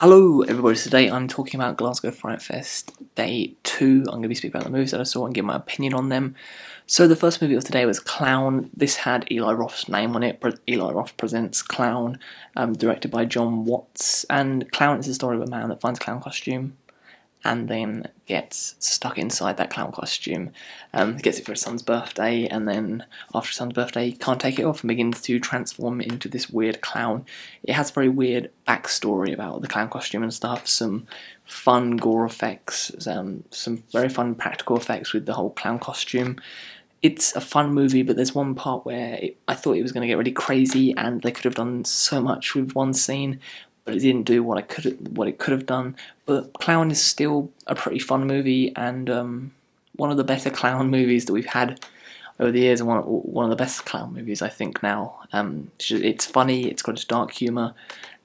Hello everybody, today I'm talking about Glasgow Frightfest Day 2. I'm going to be speaking about the movies that I saw and give my opinion on them. So the first movie of today was Clown. This had Eli Roth's name on it. Eli Roth presents Clown, directed by John Watts. And Clown is the story of a man that finds a clown costume and then gets stuck inside that clown costume. Gets it for his son's birthday, and then after his son's birthday he can't take it off and begins to transform into this weird clown. It has a very weird backstory about the clown costume and stuff, some fun gore effects, some very fun practical effects with the whole clown costume. It's a fun movie, but there's one part where I thought it was going to get really crazy and they could have done so much with one scene, but it didn't do what it could have done. But Clown is still a pretty fun movie, and one of the better clown movies that we've had over the years, and one of the best clown movies I think now. It's funny, it's got its dark humour,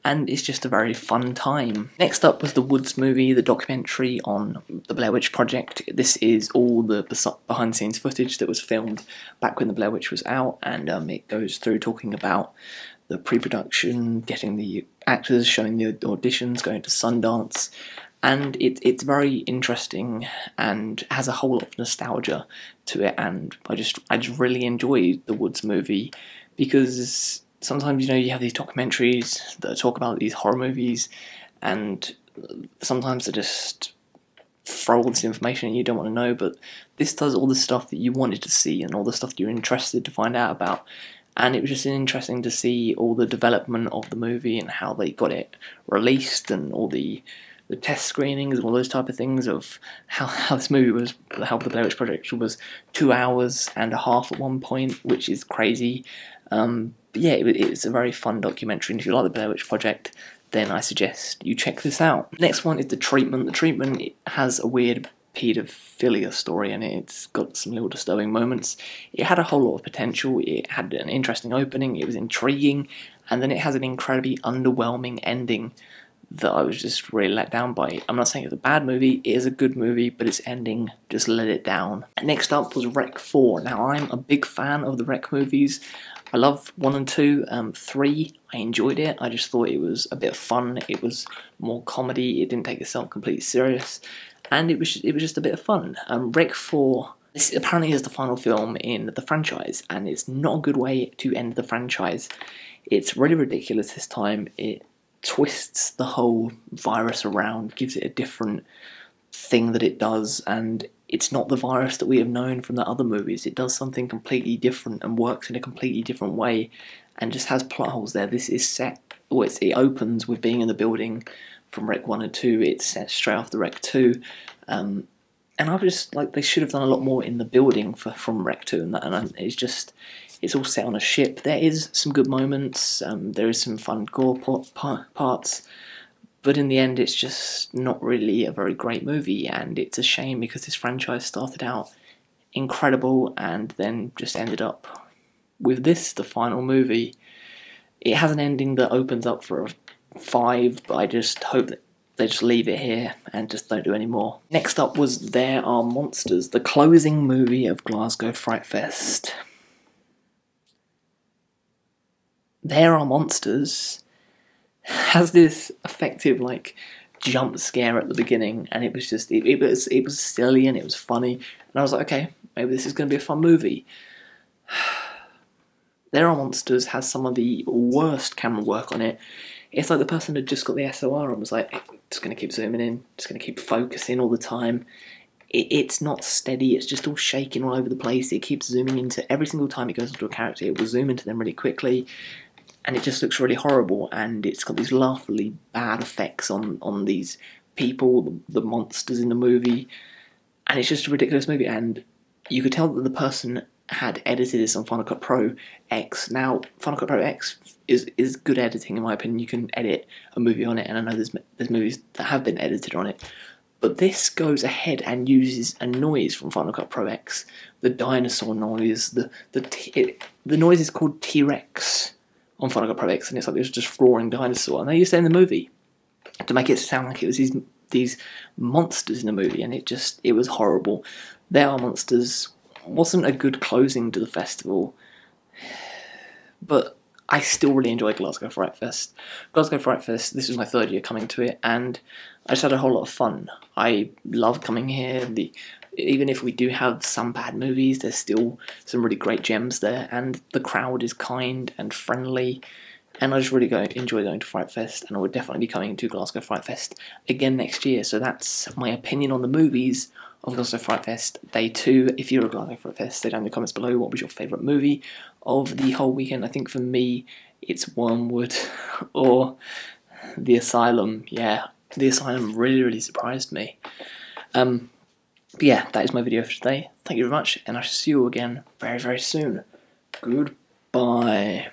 and it's just a very fun time. Next up was The Woods movie, the documentary on the Blair Witch Project. This is all the behind-the-scenes footage that was filmed back when the Blair Witch was out, and it goes through talking about the pre-production, getting the actors, showing the auditions, going to Sundance, and it's very interesting and has a whole lot of nostalgia to it. And I just really enjoy the Woods movie, because sometimes you have these documentaries that talk about these horror movies, and sometimes they just throw all this information and you don't want to know. But this does all the stuff that you wanted to see and all the stuff that you're interested to find out about. And it was just interesting to see all the development of the movie and how they got it released, and all the test screenings and all those type of things of how this movie was, how the Blair Witch Project was 2 hours and a half at one point, which is crazy. But yeah, it's a very fun documentary, and if you like the Blair Witch Project, then I suggest you check this out. Next one is The Treatment. The Treatment has a weird paedophilia story in it. It's got some little disturbing moments. It had a whole lot of potential. It had an interesting opening. It was intriguing, and then it has an incredibly underwhelming ending that I was just really let down by. I'm not saying it's a bad movie. It is a good movie, but its ending just let it down. Next up was Rec 4. Now, I'm a big fan of the Rec movies. I love 1 and 2. 3, I enjoyed it. I just thought it was a bit of fun. It was more comedy. It didn't take itself completely serious, and it was just a bit of fun. Rec 4, this apparently is the final film in the franchise, and it's not a good way to end the franchise. It's really ridiculous this time. It twists the whole virus around, gives it a different thing that it does, and it's not the virus that we have known from the other movies. It does something completely different and works in a completely different way, and just has plot holes there. This is set, well, it opens with being in the building from Rec 1 and 2, it's set straight after Rec 2, and I was just like, they should have done a lot more in the building from Rec 2, and it's all set on a ship. There is some good moments, there is some fun gore parts, but in the end it's just not really a very great movie, and it's a shame because this franchise started out incredible and then just ended up with this, the final movie. It has an ending that opens up for a 5, but I just hope that they just leave it here and just don't do any more. Next up was There Are Monsters, the closing movie of Glasgow Frightfest. There Are Monsters has this effective jump scare at the beginning, and it was just it was silly and it was funny, and I was like, okay, maybe this is going to be a fun movie. There Are Monsters has some of the worst camera work on it. It's like the person had just got the SLR and was like, just going to keep zooming in, just going to keep focusing all the time. It's not steady, it's just all shaking all over the place. It keeps zooming into, every single time it goes into a character, it will zoom into them really quickly, and it just looks really horrible, and it's got these laughably bad effects on these people, the monsters in the movie, and it's just a ridiculous movie, and you could tell that the person had edited this on Final Cut Pro X. Now, Final Cut Pro X is good editing in my opinion. You can edit a movie on it, and I know there's movies that have been edited on it, but this goes ahead and uses a noise from Final Cut Pro X, the dinosaur noise. The noise is called T-Rex on Final Cut Pro X, and it's like this just roaring dinosaur, and they used it in the movie to make it sound like it was these monsters in the movie, and it was horrible. There Are Monsters wasn't a good closing to the festival, but I still really enjoy Glasgow Frightfest. Glasgow Frightfest, this is my 3rd year coming to it, and I just had a whole lot of fun. I love coming here. Even if we do have some bad movies, there's still some really great gems there, and the crowd is kind and friendly, and I just really enjoy going to Frightfest, and I would definitely be coming to Glasgow Frightfest again next year. So that's my opinion on the movies of Glasgow Frightfest Day 2. If you're a Glasgow Frightfest, say down in the comments below what was your favourite movie of the whole weekend. I think for me, it's Wormwood or The Asylum. Yeah, The Asylum really surprised me. But yeah, that is my video for today. Thank you very much, and I shall see you again very soon. Goodbye.